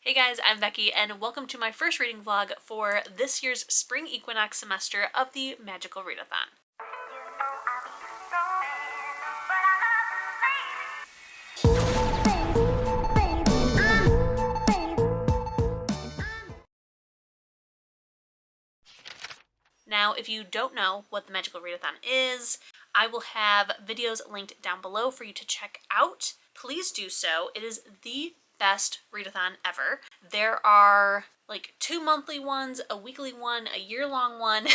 Hey guys, I'm Becky, and welcome to my first reading vlog for this year's spring equinox semester of the Magical Readathon. Now, if you don't know what the Magical Readathon is, I will have videos linked down below for you to check out. Please do so. It is the best readathon ever. There are like 2 monthly ones, a weekly one, a year-long one.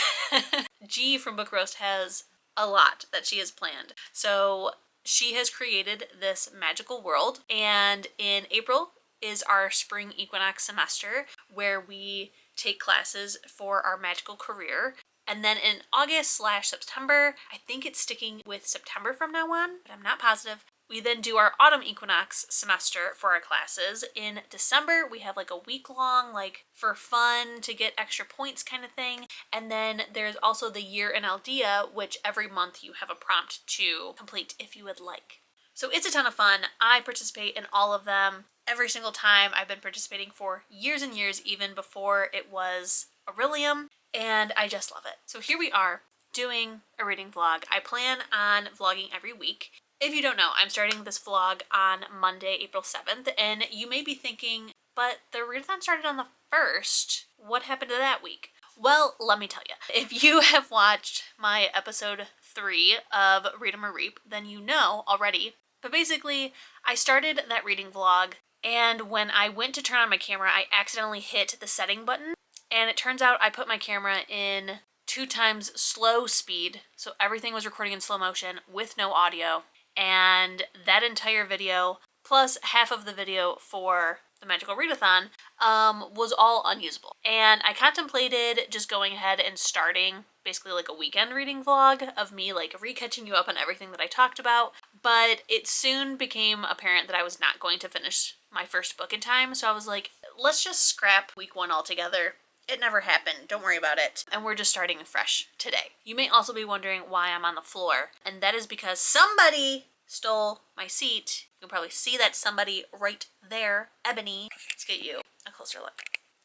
G from Book Roast has a lot that she has planned. So she has created this magical world, and in April is our spring equinox semester where we take classes for our magical career. And then in August/September, I think it's sticking with September from now on, but I'm not positive. We then do our autumn equinox semester for our classes. In December, we have like a week-long, like for fun to get extra points kind of thing. And then there's also the year in Aldea, which every month you have a prompt to complete if you would like. So it's a ton of fun. I participate in all of them every single time. I've been participating for years and years, even before it was Orilium, and I just love it. So here we are doing a reading vlog. I plan on vlogging every week. If you don't know, I'm starting this vlog on Monday, April 7th, and you may be thinking, but the readathon started on the 1st. What happened to that week? Well, let me tell you. If you have watched my episode 3 of Read 'em or Reap, then you know already. But basically, I started that reading vlog, and when I went to turn on my camera, I accidentally hit the setting button, and it turns out I put my camera in 2 times slow speed, so everything was recording in slow motion with no audio. And that entire video, plus half of the video for the Magical Readathon, was all unusable. And I contemplated just going ahead and starting basically like a weekend reading vlog of me like re-catching you up on everything that I talked about, but it soon became apparent that I was not going to finish my first book in time, so I was like, let's just scrap week 1 altogether. It never happened, don't worry about it. And we're just starting fresh today. You may also be wondering why I'm on the floor, and that is because somebody stole my seat. You can probably see that somebody right there. Ebony. Let's get you a closer look.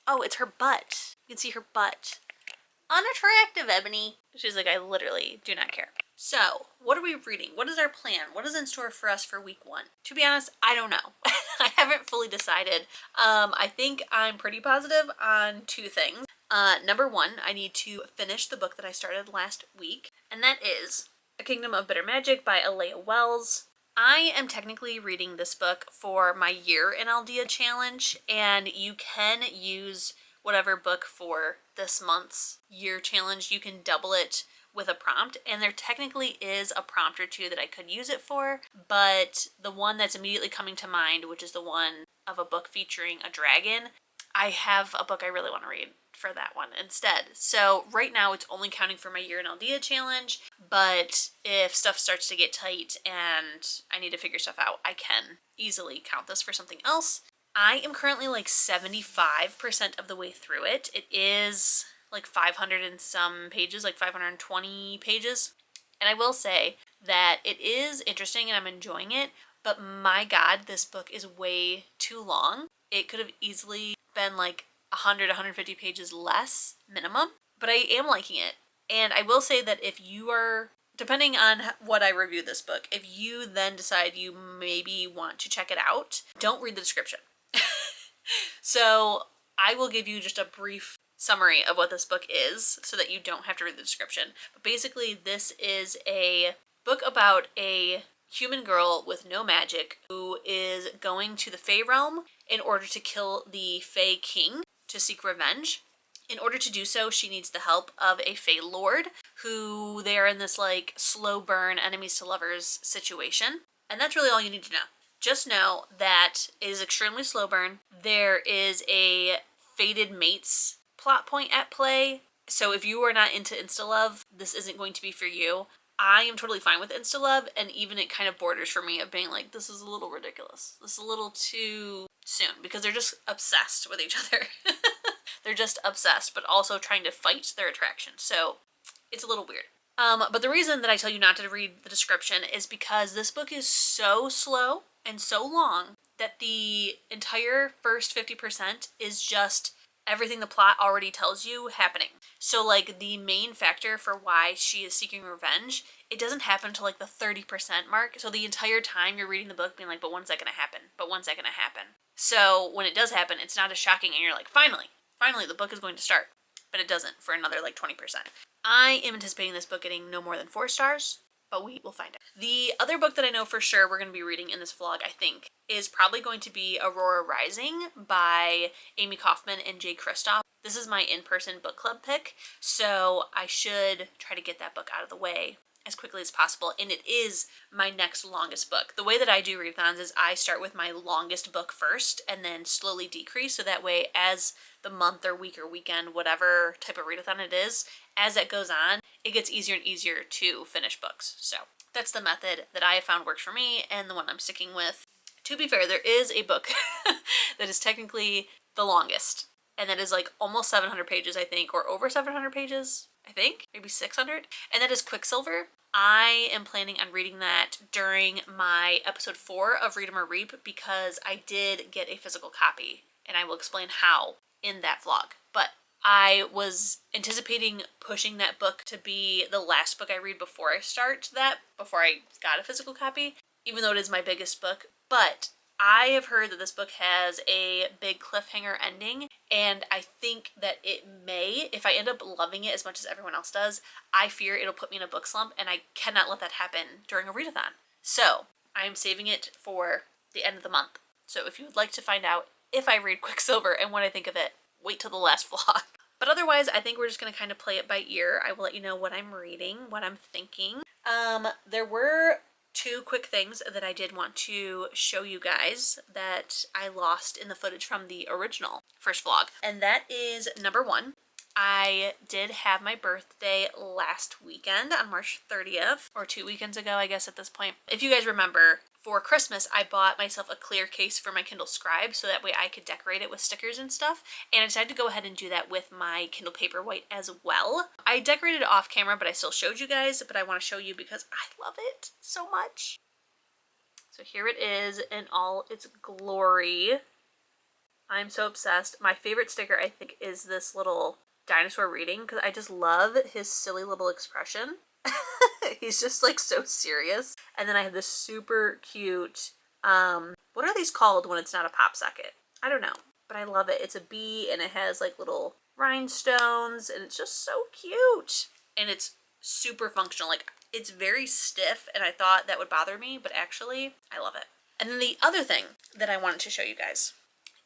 Oh, it's her butt. You can see her butt. Unattractive, Ebony. She's like, I literally do not care. So, what are we reading? What is our plan? What is in store for us for week 1? To be honest, I don't know. I haven't fully decided. I think I'm pretty positive on 2 things. Number 1, I need to finish the book that I started last week, and that is A Kingdom of Bitter Magic by Alaya Wells. I am technically reading this book for my Year in Aldea challenge, and you can use whatever book for this month's year challenge. You can double it with a prompt, and there technically is a prompt or 2 that I could use it for, but the one that's immediately coming to mind, which is the one of a book featuring a dragon, I have a book I really want to read for that one instead. So right now it's only counting for my Year in Aldea challenge, but if stuff starts to get tight and I need to figure stuff out, I can easily count this for something else. I am currently like 75% of the way through it. It is like 500 and some pages, like 520 pages. And I will say that it is interesting and I'm enjoying it, but my God, this book is way too long. It could have easily been like 100, 150 pages less minimum, but I am liking it. And I will say that if you are, depending on what I review this book, if you then decide you maybe want to check it out, don't read the description. So I will give you just a brief summary of what this book is so that you don't have to read the description. But basically this is a book about a human girl with no magic who is going to the Fae realm in order to kill the Fae king to seek revenge. In order to do so, she needs the help of a Fae lord who they are in this like slow burn enemies to lovers situation. And that's really all you need to know. Just know that it is extremely slow burn. There is a fated mates plot point at play. So if you are not into insta-love, this isn't going to be for you. I am totally fine with insta-love, and even it kind of borders for me of being like, this is a little ridiculous. This is a little too soon, because they're just obsessed with each other. They're just obsessed, but also trying to fight their attraction. So it's a little weird. But the reason that I tell you not to read the description is because this book is so slow and so long that the entire first 50% is just everything the plot already tells you happening. So like the main factor for why she is seeking revenge, it doesn't happen until like the 30% mark. So the entire time you're reading the book being like, but when's that gonna happen? But when's that gonna happen? So when it does happen, it's not as shocking and you're like, finally, the book is going to start. But it doesn't for another like 20%. I am anticipating this book getting no more than 4 stars, but we will find out. The other book that I know for sure we're going to be reading in this vlog, I think, is probably going to be Aurora Rising by Amie Kaufman and Kristoff. This is my in-person book club pick, so I should try to get that book out of the way as quickly as possible, and it is my next longest book. The way that I do readathons is I start with my longest book first and then slowly decrease, so that way as the month or week or weekend, whatever type of readathon it is, as it goes on, it gets easier and easier to finish books. So that's the method that I have found works for me and the one I'm sticking with. To be fair, there is a book that is technically the longest, and that is like almost 700 pages, I think, or over 700 pages, I think, maybe 600, and that is Quicksilver. I am planning on reading that during my episode 4 of Read 'em or Reap because I did get a physical copy, and I will explain how in that vlog. But I was anticipating pushing that book to be the last book I read before I got a physical copy, even though it is my biggest book. But I have heard that this book has a big cliffhanger ending, and I think that it may, if I end up loving it as much as everyone else does, I fear it'll put me in a book slump, and I cannot let that happen during a readathon. So I am saving it for the end of the month. So if you would like to find out if I read Quicksilver and what I think of it, wait till the last vlog. But otherwise, I think we're just going to kind of play it by ear. I will let you know what I'm reading, what I'm thinking. There were 2 quick things that I did want to show you guys that I lost in the footage from the original first vlog. And that is number 1. I did have my birthday last weekend on March 30th, or 2 weekends ago, I guess at this point. If you guys remember, for Christmas, I bought myself a clear case for my Kindle Scribe so that way I could decorate it with stickers and stuff. And I decided to go ahead and do that with my Kindle Paperwhite as well. I decorated it off camera, but I still showed you guys, but I want to show you because I love it so much. So here it is in all its glory. I'm so obsessed. My favorite sticker, I think, is this little dinosaur reading because I just love his silly little expression. He's just like so serious. And then I have this super cute, what are these called when it's not a pop socket? I don't know, but I love it. It's a bee and it has like little rhinestones and it's just so cute. And it's super functional. Like it's very stiff and I thought that would bother me, but actually I love it. And then the other thing that I wanted to show you guys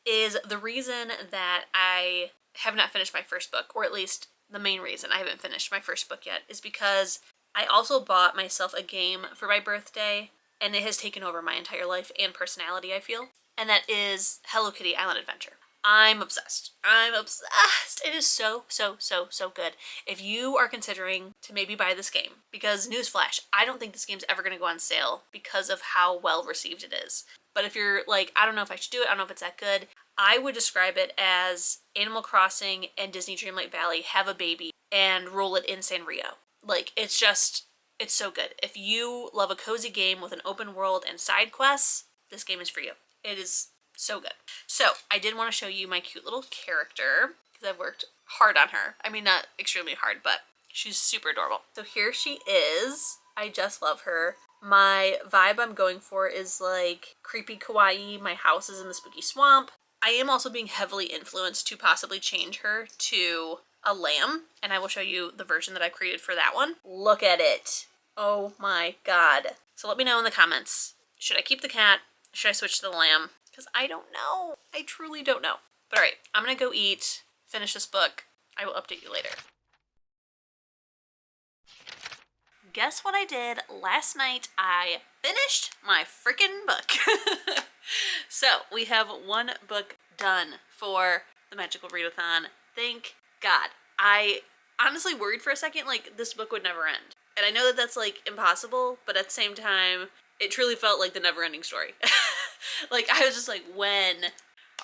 is the reason that I have not finished my first book, or at least the main reason I haven't finished my first book yet, is because I also bought myself a game for my birthday, and it has taken over my entire life and personality, I feel, and that is Hello Kitty Island Adventure. I'm obsessed. I'm obsessed. It is so, so, so, so good. If you are considering to maybe buy this game, because newsflash, I don't think this game's ever going to go on sale because of how well received it is. But if you're like, I don't know if I should do it, I don't know if it's that good, I would describe it as Animal Crossing and Disney Dreamlight Valley have a baby and roll it in Sanrio. Like, it's so good. If you love a cozy game with an open world and side quests, this game is for you. It is so good. So, I did want to show you my cute little character, because I've worked hard on her. I mean, not extremely hard, but she's super adorable. So here she is. I just love her. My vibe I'm going for is like creepy kawaii, my house is in the spooky swamp. I am also being heavily influenced to possibly change her to a lamb, and I will show you the version that I created for that one. Look at it. Oh my god. So let me know in the comments. Should I keep the cat? Should I switch to the lamb? Because I don't know. I truly don't know. But alright, I'm gonna go eat, finish this book. I will update you later. Guess what I did last night? I finished my freaking book. So we have one book done for the Magical Readathon. Thank God. I honestly worried for a second like this book would never end. And I know that that's like impossible, but at the same time, it truly felt like the never-ending story. Like I was just like, when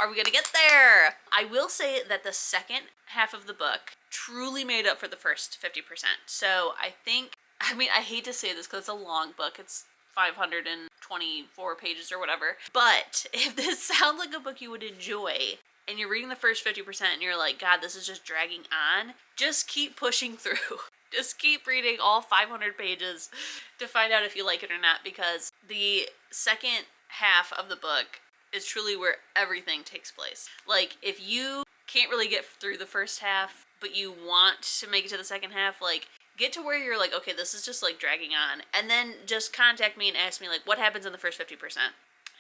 are we gonna get there? I will say that the second half of the book truly made up for the first 50%. So I think, I mean, I hate to say this because it's a long book. It's 524 pages or whatever. But if this sounds like a book you would enjoy, and you're reading the first 50% and you're like, God, this is just dragging on, just keep pushing through. Just keep reading all 500 pages to find out if you like it or not, because the second half of the book is truly where everything takes place. Like, if you can't really get through the first half, but you want to make it to the second half, like, get to where you're like, okay, this is just like dragging on, and then just contact me and ask me like what happens in the first 50%,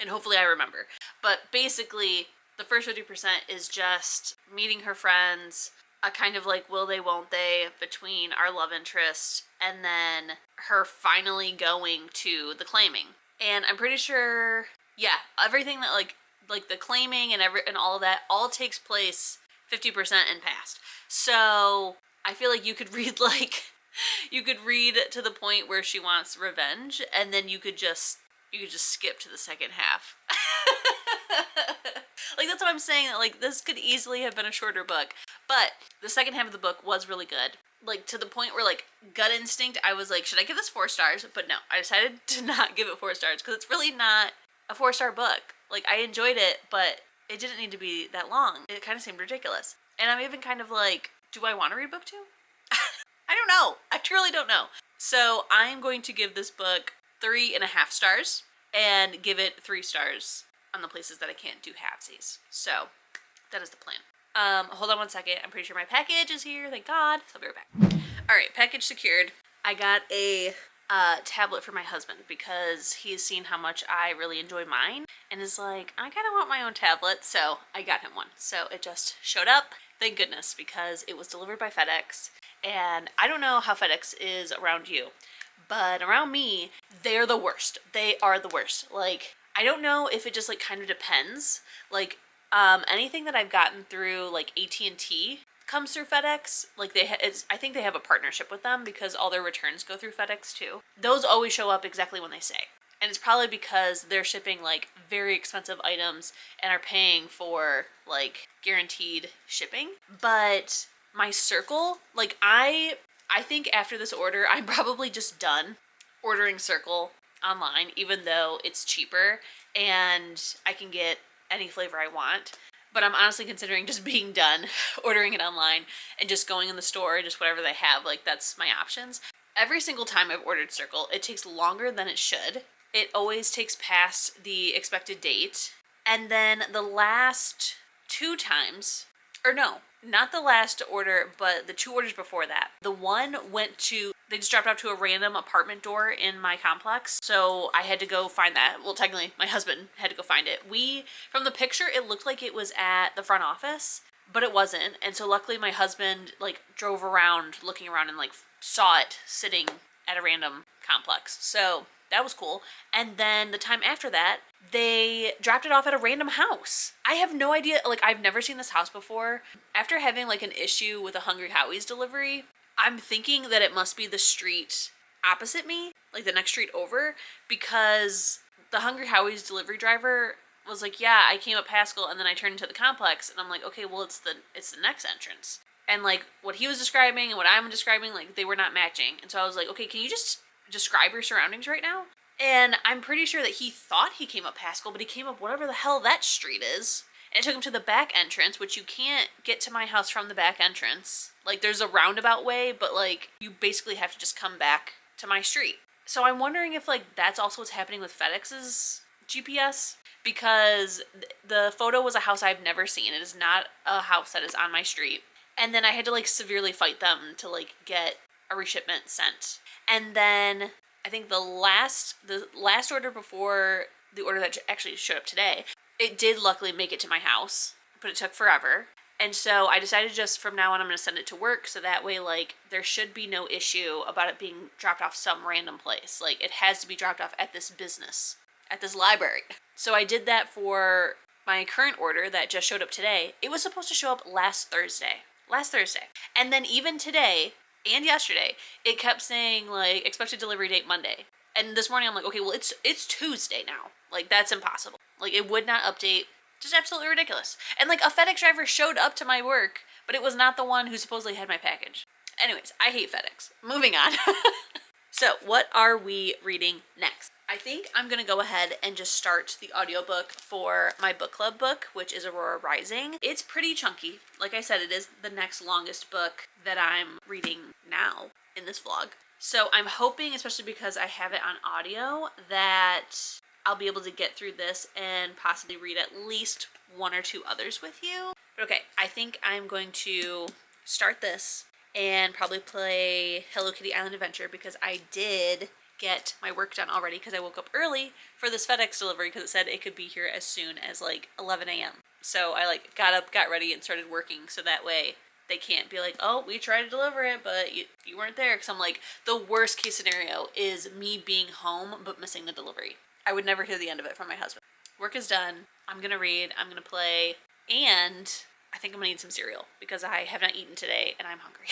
and hopefully I remember. But basically, the first 50% is just meeting her friends, a kind of like will they won't they between our love interest, and then her finally going to the claiming. And I'm pretty sure, yeah, everything that like the claiming and all of that all takes place 50% and past. So I feel like you could read you could read to the point where she wants revenge, and then you could just skip to the second half. Like, that's what I'm saying, that like this could easily have been a shorter book, but the second half of the book was really good. Like, to the point where, like, gut instinct, I was like, should I give this 4 stars? But no, I decided to not give it 4 stars, because it's really not a 4-star book. Like, I enjoyed it, but it didn't need to be that long. It kind of seemed ridiculous. And I'm even kind of like, do I want to read book 2? I don't know. I truly don't know. So I'm going to give this book 3.5 stars, and give it 3 stars on the places that I can't do halvesies. So that is the plan. Hold on one second. I'm pretty sure my package is here. Thank God. So I'll be right back. All right, package secured. I got a tablet for my husband because he's seen how much I really enjoy mine and is like, I kind of want my own tablet. So I got him one. So it just showed up. Thank goodness, because it was delivered by FedEx. And I don't know how FedEx is around you, but around me, they're the worst. They are the worst. Like, I don't know if it just like kind of depends. Like, anything that I've gotten through like AT&T comes through FedEx. Like, I think they have a partnership with them because all their returns go through FedEx too. Those always show up exactly when they say. And it's probably because they're shipping like very expensive items and are paying for like guaranteed shipping. But my Circle, like I think after this order, I'm probably just done ordering Circle online, even though it's cheaper and I can get any flavor I want. But I'm honestly considering just being done, ordering it online, and just going in the store, just whatever they have. Like, that's my options. Every single time I've ordered Circle, it takes longer than it should. It always takes past the expected date. And then the last 2 times, or no, not the last order, but the 2 orders before that. The one they just dropped off to a random apartment door in my complex. So I had to go find that. Well, technically, my husband had to go find it. From the picture, it looked like it was at the front office, but it wasn't. And so luckily my husband like drove around looking around and like saw it sitting at a random complex. So that was cool. And then the time after that, they dropped it off at a random house. I have no idea. Like, I've never seen this house before. After having like an issue with a Hungry Howie's delivery, I'm thinking that it must be the street opposite me, like the next street over, because the Hungry Howie's delivery driver was like, yeah, I came up Haskell and then I turned into the complex. And I'm like, okay, well, it's the next entrance. And like what he was describing and what I'm describing, like they were not matching. And so I was like, okay, can you just describe your surroundings right now? And I'm pretty sure that he thought he came up Haskell, but he came up whatever the hell that street is. And it took him to the back entrance, which you can't get to my house from the back entrance. Like, there's a roundabout way, but like you basically have to just come back to my street. So I'm wondering if like that's also what's happening with FedEx's GPS, because the photo was a house I've never seen. It is not a house that is on my street. And then I had to like severely fight them to like get a reshipment sent. And then I think the last order before the order that actually showed up today, it did luckily make it to my house, but it took forever. And so I decided just from now on I'm going to send it to work, so that way like there should be no issue about it being dropped off some random place. Like, it has to be dropped off at this business, at this library. So I did that for my current order that just showed up today. It was supposed to show up last Thursday. And then even today and yesterday, it kept saying like expected delivery date Monday. And this morning I'm like, okay, well it's Tuesday now. Like, that's impossible. Like, it would not update. Just absolutely ridiculous. And like a FedEx driver showed up to my work, but it was not the one who supposedly had my package. Anyways, I hate FedEx. Moving on. So what are we reading next? I think I'm going to go ahead and just start the audiobook for my book club book, which is Aurora Rising. It's pretty chunky. Like I said, it is the next longest book that I'm reading now in this vlog. So I'm hoping, especially because I have it on audio, that I'll be able to get through this and possibly read at least one or two others with you. But okay, I think I'm going to start this and probably play Hello Kitty Island Adventure because I did get my work done already because I woke up early for this FedEx delivery because it said it could be here as soon as like 11 a.m. So I like got up, got ready, and started working so that way they can't be like, oh, we tried to deliver it, but you weren't there. Because I'm like, the worst case scenario is me being home but missing the delivery. I would never hear the end of it from my husband. Work is done. I'm going to read. I'm going to play. And I think I'm going to eat some cereal because I have not eaten today and I'm hungry.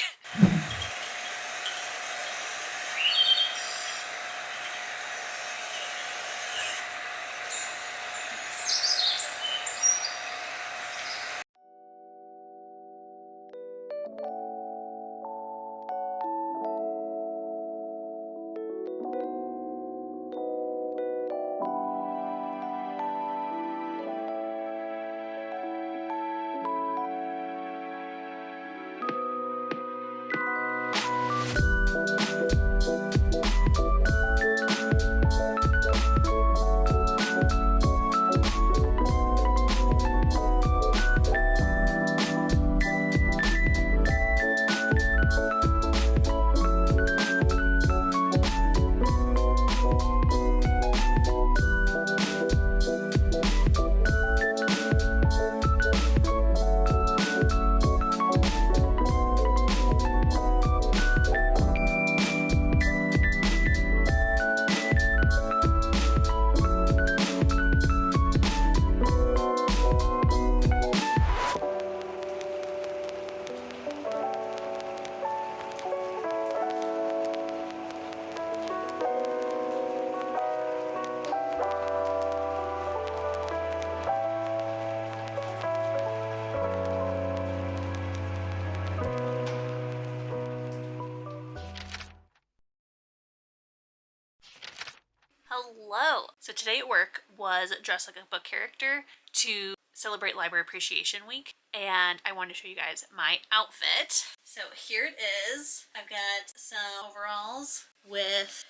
Hello! So today at work was dressed like a book character to celebrate Library Appreciation Week, and I wanted to show you guys my outfit. So here it is. I've got some overalls with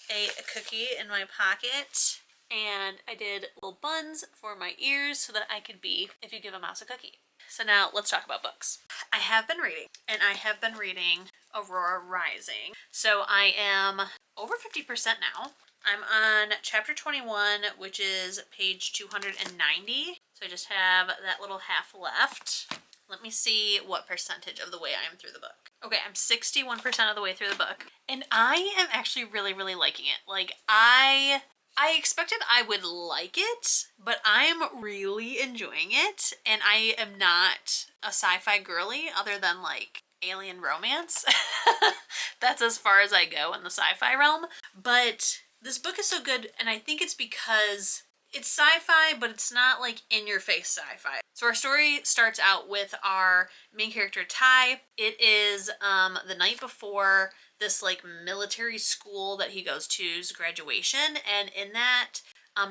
a cookie in my pocket, and I did little buns for my ears so that I could be If You Give a Mouse a Cookie. So now let's talk about books. I have been reading, and I have been reading Aurora Rising. So I am over 50% now. I'm on chapter 21, which is page 290. So I just have that little half left. Let me see what percentage of the way I am through the book. Okay, I'm 61% of the way through the book. And I am actually really, really liking it. Like, I expected I would like it, but I'm really enjoying it. And I am not a sci-fi girly other than like alien romance. That's as far as I go in the sci-fi realm. But this book is so good, and I think it's because it's sci-fi, but it's not like in-your-face sci-fi. So our story starts out with our main character, Ty. It is the night before this like military school that he goes to's graduation, and in that,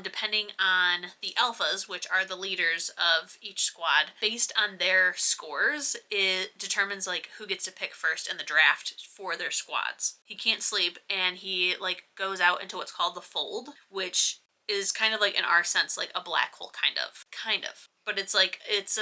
depending on the alphas, which are the leaders of each squad, based on their scores, it determines like who gets to pick first in the draft for their squads. He can't sleep, and he like goes out into what's called the fold, which is kind of like in our sense like a black hole kind of, but it's like it's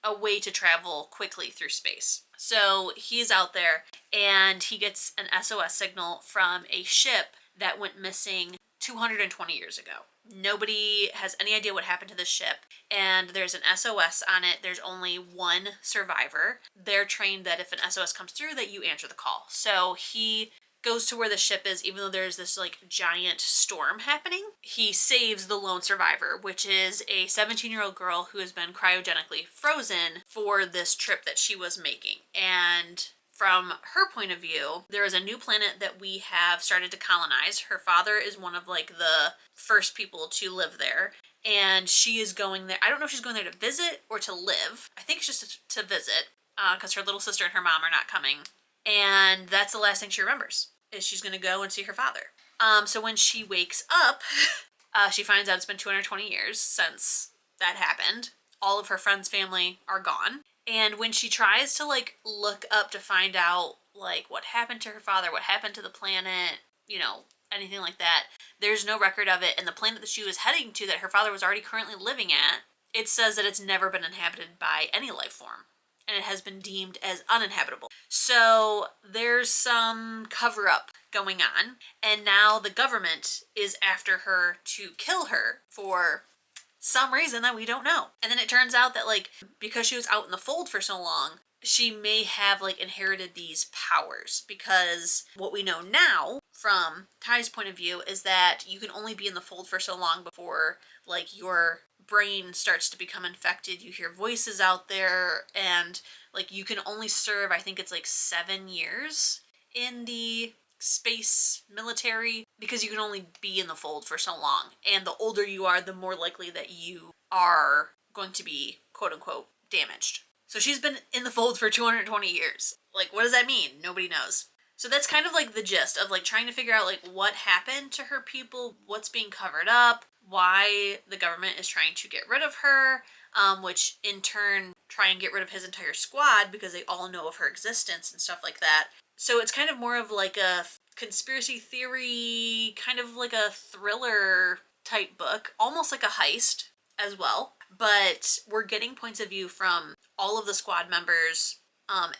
a way to travel quickly through space. So he's out there and he gets an SOS signal from a ship that went missing 220 years ago. Nobody has any idea what happened to this ship, and there's an SOS on it. There's only one survivor. They're trained that if an SOS comes through that you answer the call. So he goes to where the ship is, even though there's this like giant storm happening. He saves the lone survivor, which is a 17-year-old girl who has been cryogenically frozen for this trip that she was making. And from her point of view, there is a new planet that we have started to colonize. Her father is one of like the first people to live there, and she is going there. I don't know if she's going there to visit or to live. I think it's just to visit, because her little sister and her mom are not coming. And that's the last thing she remembers. is she's going to go and see her father. So when she wakes up, she finds out it's been 220 years since that happened. All of her friends' family are gone. And when she tries to like look up to find out like what happened to her father, what happened to the planet, you know, anything like that, there's no record of it. And the planet that she was heading to that her father was already currently living at, it says that it's never been inhabited by any life form. And it has been deemed as uninhabitable. So there's some cover-up going on, and now the government is after her to kill her for some reason that we don't know. And then it turns out that like because she was out in the fold for so long, she may have like inherited these powers, because what we know now from Ty's point of view is that you can only be in the fold for so long before like your brain starts to become infected. You hear voices out there, and like you can only serve, I think it's like 7 years in the space military, because you can only be in the fold for so long. And the older you are, the more likely that you are going to be quote unquote damaged. So she's been in the fold for 220 years. Like, what does that mean? Nobody knows. So that's kind of like the gist of like trying to figure out like what happened to her people, what's being covered up, why the government is trying to get rid of her, which in turn try and get rid of his entire squad because they all know of her existence and stuff like that. So it's kind of more of like a conspiracy theory, kind of like a thriller type book, almost like a heist as well. But we're getting points of view from all of the squad members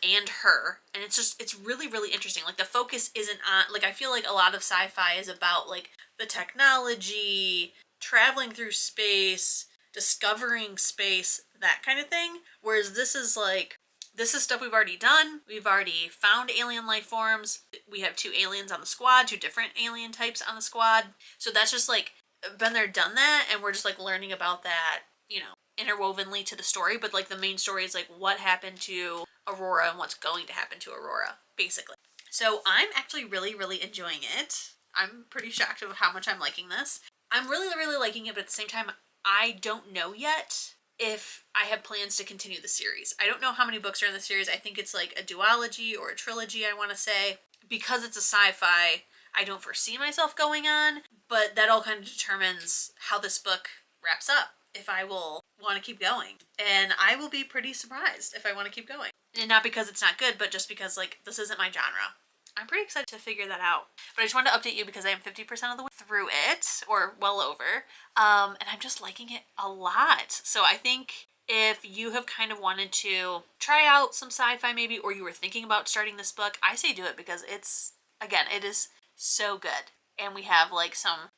and her, and it's really, really interesting. Like the focus isn't on, like I feel like a lot of sci-fi is about like the technology, traveling through space, discovering space, that kind of thing. Whereas this is like, this is stuff we've already done. We've already found alien life forms. We have 2 aliens on the squad, 2 different alien types on the squad. So that's just like, been there, done that, and we're just like learning about that, you know, interwovenly to the story. But like the main story is like what happened to Aurora and what's going to happen to Aurora, basically. So I'm actually really, really enjoying it. I'm pretty shocked of how much I'm liking this. I'm really, really liking it, but at the same time, I don't know yet if I have plans to continue the series. I don't know how many books are in the series. I think it's like a duology or a trilogy, I want to say. Because it's a sci-fi, I don't foresee myself going on, but that all kind of determines how this book wraps up, if I will want to keep going. And I will be pretty surprised if I want to keep going. And not because it's not good, but just because like this isn't my genre. I'm pretty excited to figure that out. But I just wanted to update you because I am 50% of the way through it, or well over. And I'm just liking it a lot. So I think if you have kind of wanted to try out some sci-fi maybe, or you were thinking about starting this book, I say do it, because it's, again, it is so good. And we have like some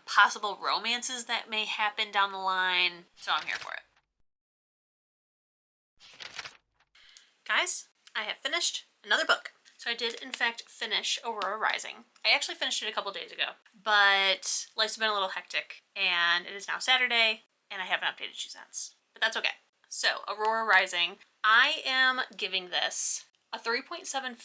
possible romances that may happen down the line. So I'm here for it. Guys, I have finished another book. So I did, in fact, finish Aurora Rising. I actually finished it a couple days ago, but life's been a little hectic, and it is now Saturday, and I haven't updated you since. But that's okay. So, Aurora Rising, I am giving this a 3.75,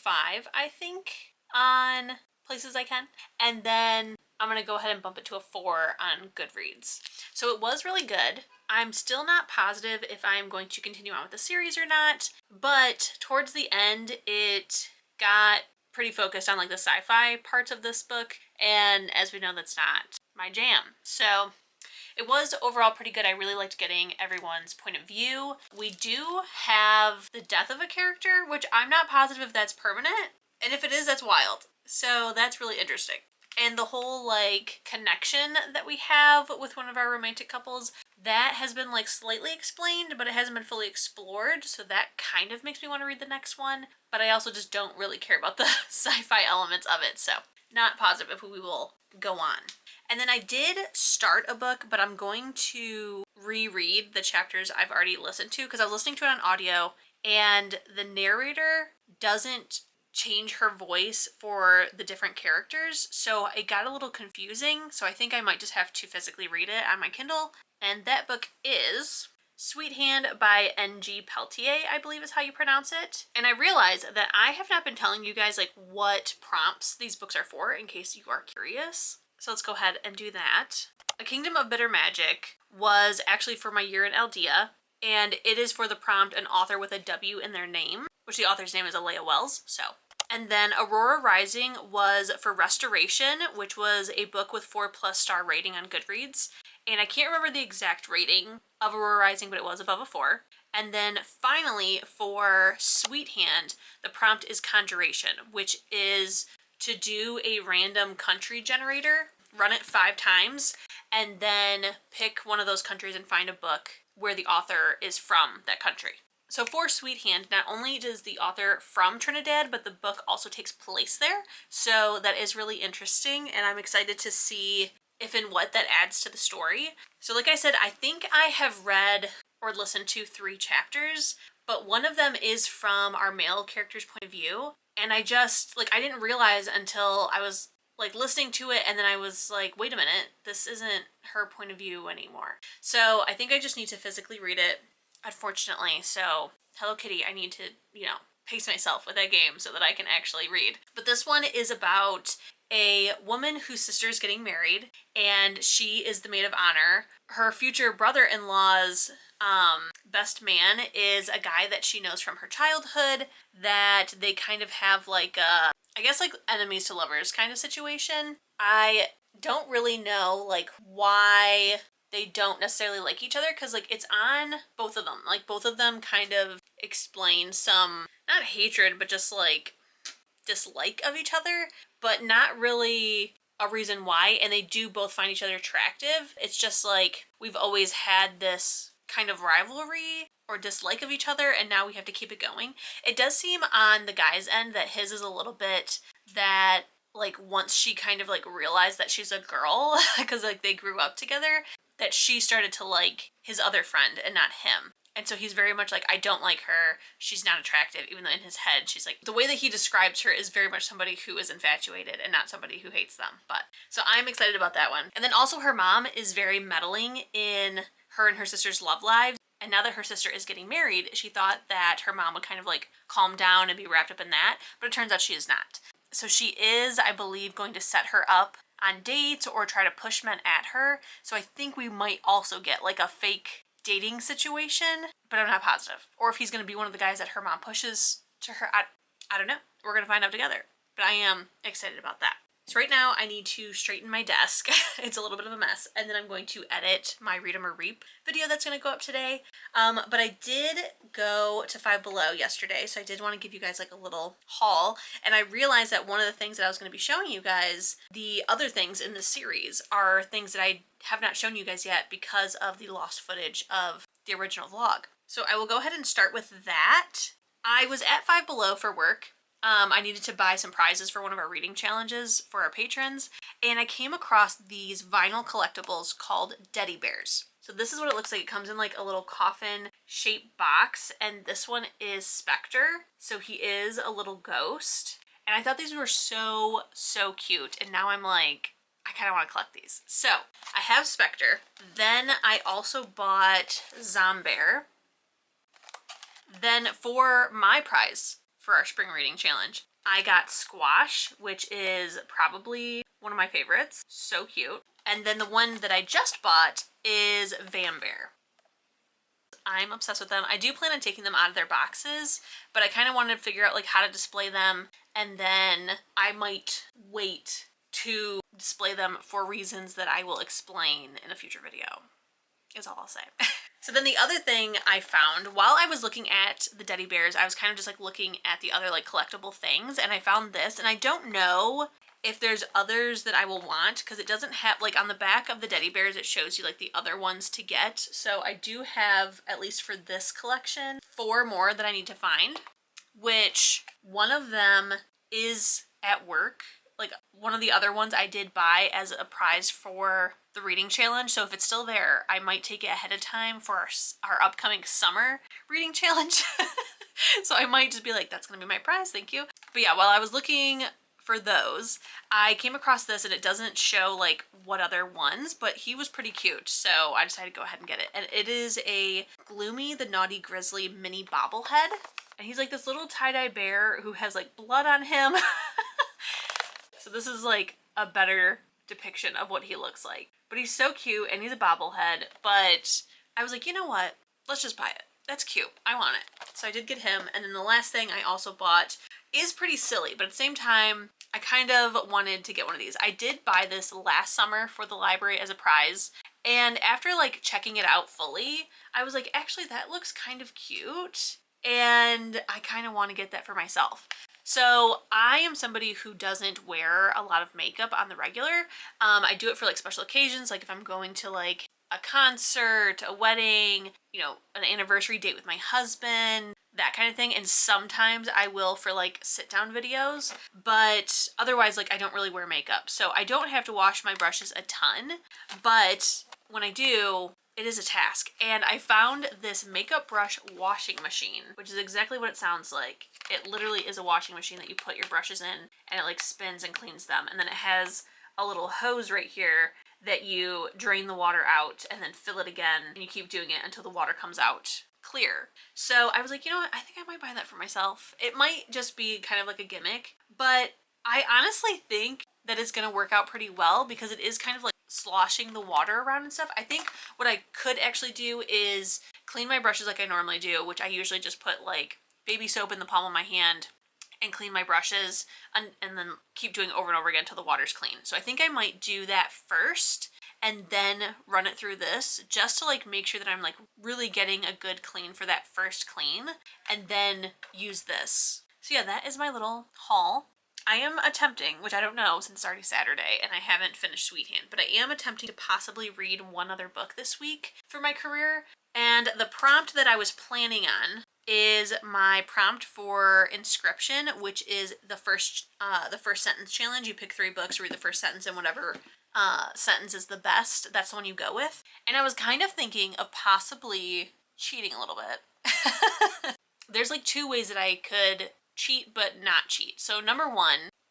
I think, on places I can. And then I'm going to go ahead and bump it to a 4 on Goodreads. So it was really good. I'm still not positive if I'm going to continue on with the series or not, but towards the end, it got pretty focused on like the sci-fi parts of this book, and as we know, that's not my jam. So it was overall pretty good. I really liked getting everyone's point of view. We do have the death of a character, which I'm not positive if that's permanent, and if it is, that's wild. So that's really interesting. And the whole like connection that we have with one of our romantic couples, that has been like slightly explained, but it hasn't been fully explored. So that kind of makes me want to read the next one, but I also just don't really care about the sci-fi elements of it. So not positive if we will go on. And then I did start a book, but I'm going to reread the chapters I've already listened to, because I was listening to it on audio and the narrator doesn't change her voice for the different characters, so it got a little confusing. So I think I might just have to physically read it on my Kindle. And that book is Sweethand by N.G. Peltier, I believe is how you pronounce it. And I realize that I have not been telling you guys like what prompts these books are for, in case you are curious. So let's go ahead and do that. A Kingdom of Bitter Magic was actually for my year in Aldea, and it is for the prompt an author with a W in their name, which the author's name is Alaya Wells. So, And then Aurora Rising was for Restoration, which was a book with 4+ star rating on Goodreads. And I can't remember the exact rating of Aurora Rising, but it was above a 4. And then finally for Sweethand, the prompt is Conjuration, which is to do a random country generator, run it 5 times, and then pick one of those countries and find a book where the author is from that country. So for Sweethand, not only does the author from Trinidad, but the book also takes place there. So that is really interesting, and I'm excited to see if and what that adds to the story. So like I said, I think I have read or listened to 3 chapters, but one of them is from our male character's point of view. And I just, like, I didn't realize until I was like listening to it, and then I was like, wait a minute, this isn't her point of view anymore. So I think I just need to physically read it, unfortunately. So Hello Kitty, I need to, pace myself with that game so that I can actually read. But this one is about a woman whose sister is getting married, and she is the maid of honor. Her future brother-in-law's best man is a guy that she knows from her childhood, that they kind of have like a, I guess like enemies to lovers kind of situation. I don't really know like why they don't necessarily like each other, because like it's on both of them. Like both of them kind of explain some, not hatred, but just like dislike of each other, but not really a reason why. And they do both find each other attractive. It's just like we've always had this kind of rivalry or dislike of each other, and now we have to keep it going. It does seem on the guy's end that his is a little bit that like once she kind of like realized that she's a girl because like they grew up together, that she started to like his other friend and not him. And so he's very much like, I don't like her, she's not attractive, even though in his head she's like, the way that he describes her is very much somebody who is infatuated and not somebody who hates them. But so I'm excited about that one. And then also her mom is very meddling in her and her sister's love lives. And now that her sister is getting married, she thought that her mom would kind of like calm down and be wrapped up in that, but it turns out she is not. So she is, I believe, going to set her up on dates or try to push men at her. So I think we might also get like a fake dating situation, but I'm not positive. Or if he's going to be one of the guys that her mom pushes to her. I don't know. We're going to find out together. But I am excited about that. So right now I need to straighten my desk. It's a little bit of a mess. And then I'm going to edit my Read 'em or Reap video that's going to go up today. But I did go to Five Below yesterday, so I did want to give you guys like a little haul. And I realized that one of the things that I was going to be showing you guys, the other things in this series, are things that I have not shown you guys yet because of the lost footage of the original vlog. So I will go ahead and start with that. I was at Five Below for work. I needed to buy some prizes for one of our reading challenges for our patrons, and I came across these vinyl collectibles called Teddy Bears. So this is what it looks like. It comes in like a little coffin shaped box, and this one is Spectre. So he is a little ghost. And I thought these were so cute, and now I'm like, I kind of want to collect these. So I have Spectre. Then I also bought Zombear. Then for my prize for our spring reading challenge, I got Squash, which is probably one of my favorites. So cute. And then the one that I just bought is Van Bear. I'm obsessed with them. I do plan on taking them out of their boxes, but I kind of wanted to figure out like how to display them, and then I might wait to display them for reasons that I will explain in a future video, is all I'll say. So then the other thing I found while I was looking at the Teddy Bears, I was kind of just like looking at the other like collectible things, and I found this, and I don't know if there's others that I will want, because it doesn't have, like on the back of the Teddy Bears, it shows you like the other ones to get. So I do have, at least for this collection, 4 more that I need to find, which one of them is at work. Like one of the other ones I did buy as a prize for the reading challenge. So if it's still there, I might take it ahead of time for our upcoming summer reading challenge. So I might just be like, that's going to be my prize. Thank you. But yeah, while I was looking for those, I came across this, and it doesn't show like what other ones, but he was pretty cute. So I decided to go ahead and get it. And it is a Gloomy the Naughty Grizzly mini bobblehead. And he's like this little tie-dye bear who has like blood on him. So this is like a better depiction of what he looks like. But he's so cute, and he's a bobblehead. But I was like, you know what? Let's just buy it. That's cute. I want it. So I did get him. And then the last thing I also bought is pretty silly, but at the same time, I kind of wanted to get one of these. I did buy this last summer for the library as a prize, and after like checking it out fully, I was like, actually that looks kind of cute, and I kind of want to get that for myself. So I am somebody who doesn't wear a lot of makeup on the regular. I do it for like special occasions, like if I'm going to like a concert, a wedding, you know, an anniversary date with my husband, that kind of thing. And sometimes I will for like sit down videos, but otherwise like I don't really wear makeup. So I don't have to wash my brushes a ton, but when I do, it is a task. And I found this makeup brush washing machine, which is exactly what it sounds like. It literally is a washing machine that you put your brushes in and it like spins and cleans them. And then it has a little hose right here that you drain the water out and then fill it again, and you keep doing it until the water comes out clear. So I was like, you know what, I think I might buy that for myself. It might just be kind of like a gimmick, but I honestly think that it's gonna work out pretty well because it is kind of like sloshing the water around and stuff. I think what I could actually do is clean my brushes like I normally do, which I usually just put like baby soap in the palm of my hand and clean my brushes and then keep doing over and over again until the water's clean. So I think I might do that first and then run it through this just to like make sure that I'm like really getting a good clean for that first clean, and then use this. So yeah, that is my little haul. I am attempting, which I don't know since it's already Saturday and I haven't finished Sweethand, but I am attempting to possibly read one other book this week for my career. And the prompt that I was planning on is my prompt for Inscription, which is the first sentence challenge. You pick 3 books, read the first sentence, and whatever sentence is the best, that's the one you go with. And I was kind of thinking of possibly cheating a little bit. There's like 2 ways that I could cheat but not cheat. So number 1,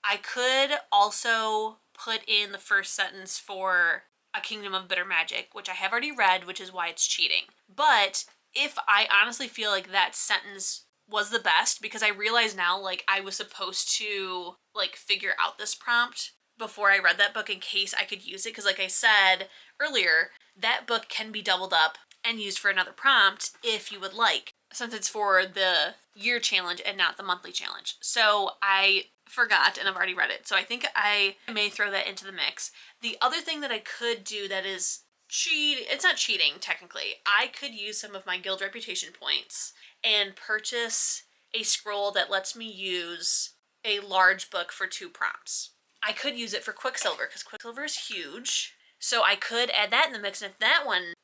I could also put in the first sentence for A Kingdom of Bitter Magic, which I have already read, which is why it's cheating. But if I honestly feel like that sentence was the best, because I realize now like I was supposed to like figure out this prompt before I read that book in case I could use it, because like I said earlier, that book can be doubled up and used for another prompt if you would like, since it's for the year challenge and not the monthly challenge. So I forgot and I've already read it. So I think I may throw that into the mix. The other thing that I could do that is it's not cheating technically. I could use some of my guild reputation points and purchase a scroll that lets me use a large book for 2 prompts. I could use it for Quicksilver because Quicksilver is huge. So I could add that in the mix, and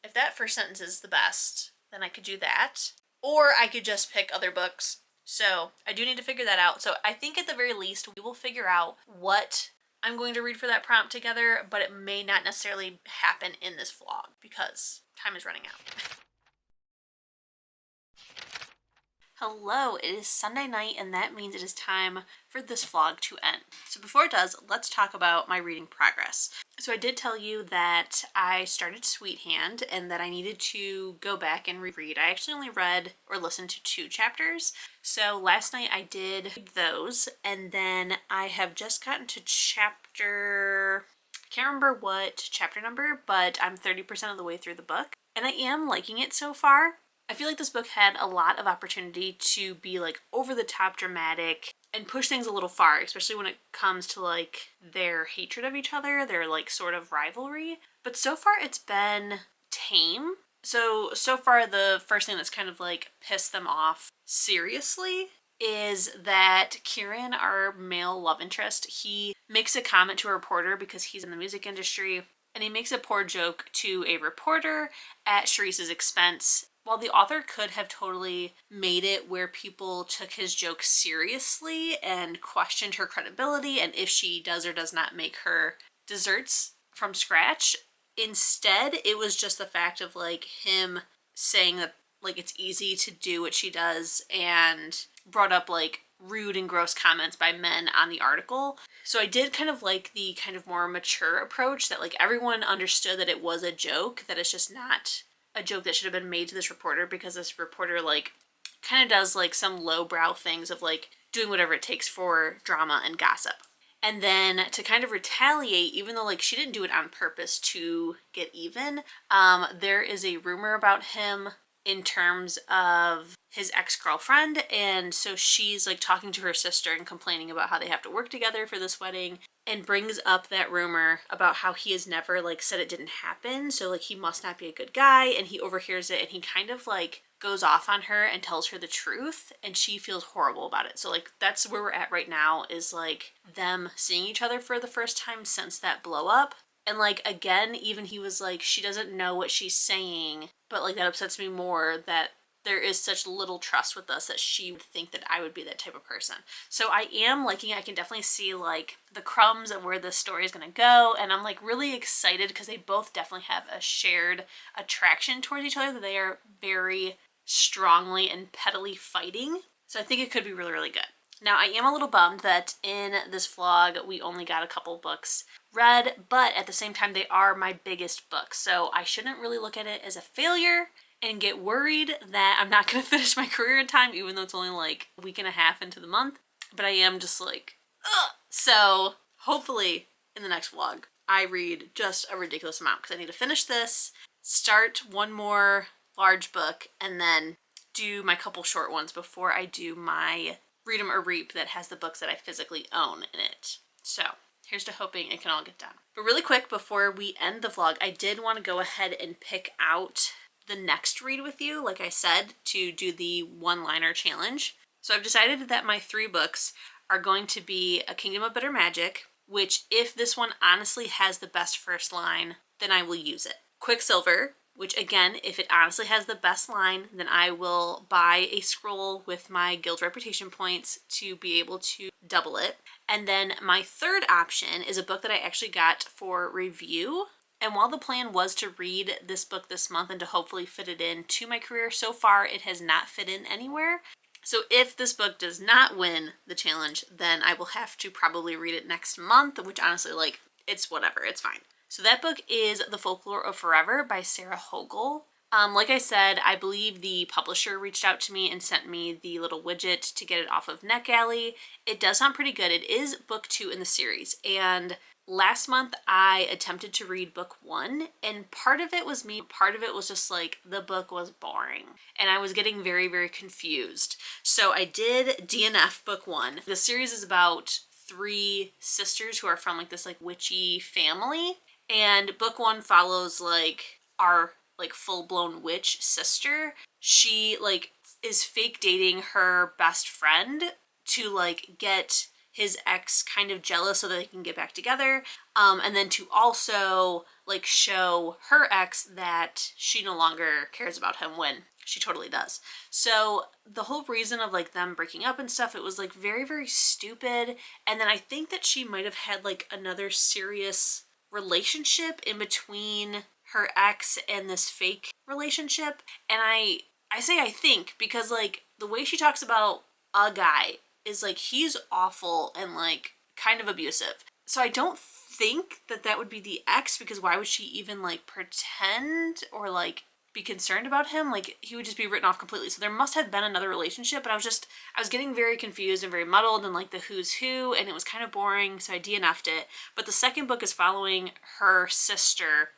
if that first sentence is the best, then I could do that. Or I could just pick other books. So I do need to figure that out. So I think at the very least, we will figure out what I'm going to read for that prompt together, but it may not necessarily happen in this vlog because time is running out. Hello, it is Sunday night and that means it is time for this vlog to end. So before it does, let's talk about my reading progress. So I did tell you that I started Sweethand and that I needed to go back and reread. I actually only read or listened to 2 chapters. So last night I did those, and then I have just gotten to chapter, I can't remember what chapter number, but I'm 30% of the way through the book and I am liking it so far. I feel like this book had a lot of opportunity to be like over the top dramatic and push things a little far, especially when it comes to like their hatred of each other, their like sort of rivalry. But so far it's been tame. So far the first thing that's kind of like pissed them off seriously is that Kieran, our male love interest, he makes a comment to a reporter because he's in the music industry, and he makes a poor joke to a reporter at Charisse's expense. While the author could have totally made it where people took his joke seriously and questioned her credibility and if she does or does not make her desserts from scratch, instead it was just the fact of like him saying that like it's easy to do what she does and brought up like rude and gross comments by men on the article. So I did kind of like the kind of more mature approach that like everyone understood that it was a joke, that it's just not a joke that should have been made to this reporter, because this reporter like kind of does like some lowbrow things of like doing whatever it takes for drama and gossip. And then to kind of retaliate, even though like she didn't do it on purpose to get even, there is a rumor about him in terms of his ex-girlfriend, and so she's like talking to her sister and complaining about how they have to work together for this wedding, and brings up that rumor about how he has never like said it didn't happen, so like he must not be a good guy, and he overhears it and he kind of like goes off on her and tells her the truth, and she feels horrible about it. So like that's where we're at right now, is like them seeing each other for the first time since that blow up. And like again, even he was like, she doesn't know what she's saying, but like that upsets me more that there is such little trust with us that she would think that I would be that type of person. So I am liking it. I can definitely see like the crumbs of where this story is going to go, and I'm like really excited because they both definitely have a shared attraction towards each other, that they are very strongly and pettily fighting. So I think it could be really, really good. Now, I am a little bummed that in this vlog we only got a couple books read, but at the same time they are my biggest books, so I shouldn't really look at it as a failure and get worried that I'm not going to finish my career in time, even though it's only like a week and a half into the month. But I am just like, ugh. So hopefully in the next vlog I read just a ridiculous amount, because I need to finish this, start one more large book, and then do my couple short ones before I do my Read 'em or Reap that has the books that I physically own in it. So here's to hoping it can all get done. But really quick before we end the vlog, I did want to go ahead and pick out the next read with you, like I said, to do the one-liner challenge. So I've decided that my 3 books are going to be A Kingdom of Bitter Magic, which if this one honestly has the best first line, then I will use it. Quicksilver, which again, if it honestly has the best line, then I will buy a scroll with my guild reputation points to be able to double it. And then my third option is a book that I actually got for review. And while the plan was to read this book this month and to hopefully fit it in to my career, so far it has not fit in anywhere. So if this book does not win the challenge, then I will have to probably read it next month, which honestly, like, it's whatever, it's fine. So that book is The Folklore of Forever by Sarah Hogle. Like I said, I believe the publisher reached out to me and sent me the little widget to get it off of NetGalley. It does sound pretty good. It is book 2 in the series, and last month I attempted to read book 1, and part of it was me, part of it was just like the book was boring and I was getting very, very confused. So I did DNF book 1. The series is about 3 sisters who are from like this like witchy family, and book 1 follows like our like full-blown witch sister. She like is fake dating her best friend to like get his ex kind of jealous so that they can get back together, and then to also like show her ex that she no longer cares about him when she totally does. So the whole reason of like them breaking up and stuff, it was like very, very stupid. And then I think that she might have had like another serious relationship in between her ex and this fake relationship. And I say I think because like the way she talks about a guy is like he's awful and like kind of abusive. So I don't think that that would be the ex, because why would she even like pretend or like be concerned about him? Like he would just be written off completely. So there must have been another relationship, but I was getting very confused and very muddled and like the who's who, and it was kind of boring, so I DNF'd it. But the second book is following her sister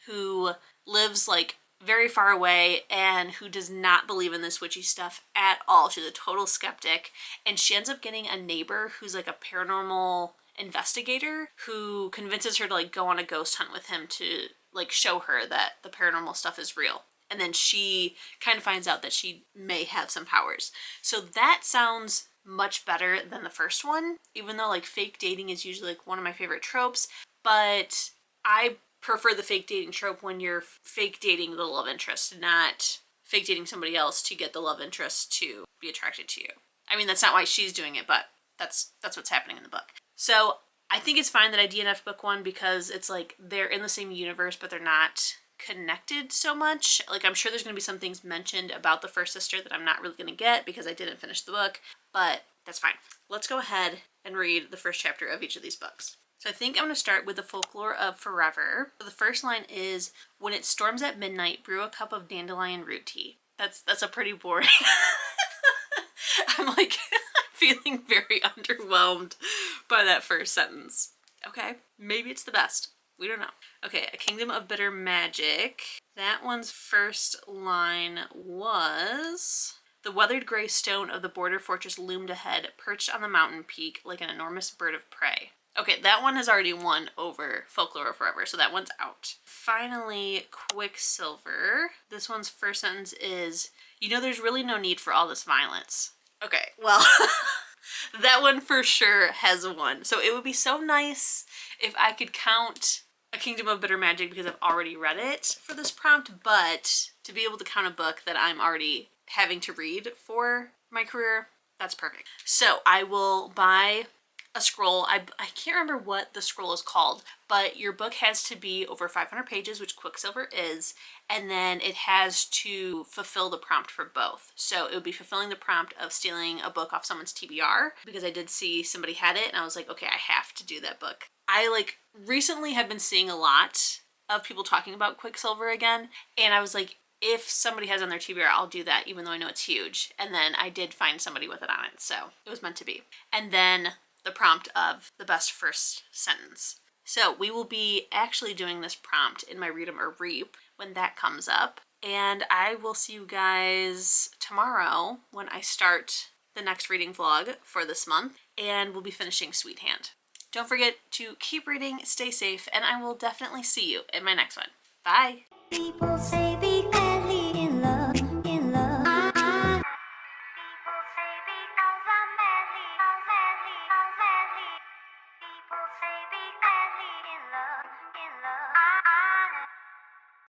who lives like very far away and who does not believe in this witchy stuff at all. She's a total skeptic, and she ends up getting a neighbor who's like a paranormal investigator who convinces her to like go on a ghost hunt with him to like show her that the paranormal stuff is real. And then she kind of finds out that she may have some powers. So that sounds much better than the first one, even though like fake dating is usually like one of my favorite tropes. But I prefer the fake dating trope when you're fake dating the love interest, not fake dating somebody else to get the love interest to be attracted to you. I mean, that's not why she's doing it, but that's what's happening in the book. So I think it's fine that I DNF book 1 because it's like they're in the same universe, but they're not connected so much. Like I'm sure there's going to be some things mentioned about the first sister that I'm not really going to get because I didn't finish the book, but that's fine. Let's go ahead and read the first chapter of each of these books. So I think I'm going to start with The Folklore of Forever. So the first line is, when it storms at midnight, brew a cup of dandelion root tea. That's a pretty boring. I'm like feeling very underwhelmed by that first sentence. Okay, maybe it's the best. We don't know. Okay, A Kingdom of Bitter Magic. That one's first line was, "The weathered gray stone of the border fortress loomed ahead, perched on the mountain peak like an enormous bird of prey." Okay, that one has already won over Folklore Forever, so that one's out. Finally, Quicksilver. This one's first sentence is, "You know there's really no need for all this violence." Okay, well, that one for sure has won. So it would be so nice if I could count A Kingdom of Bitter Magic because I've already read it for this prompt, but to be able to count a book that I'm already having to read for my career, that's perfect. So I will buy a scroll. I can't remember what the scroll is called, but your book has to be over 500 pages, which Quicksilver is, and then it has to fulfill the prompt for both. So it would be fulfilling the prompt of stealing a book off someone's TBR, because I did see somebody had it, and I was like, okay, I have to do that book. I recently have been seeing a lot of people talking about Quicksilver again, and I was like, if somebody has on their TBR, I'll do that, even though I know it's huge. And then I did find somebody with it on it, so it was meant to be. And then the prompt of the best first sentence. So we will be actually doing this prompt in my Read 'em or Reap when that comes up. And I will see you guys tomorrow when I start the next reading vlog for this month. And we'll be finishing Sweethand. Don't forget to keep reading, stay safe, and I will definitely see you in my next one. Bye! People say be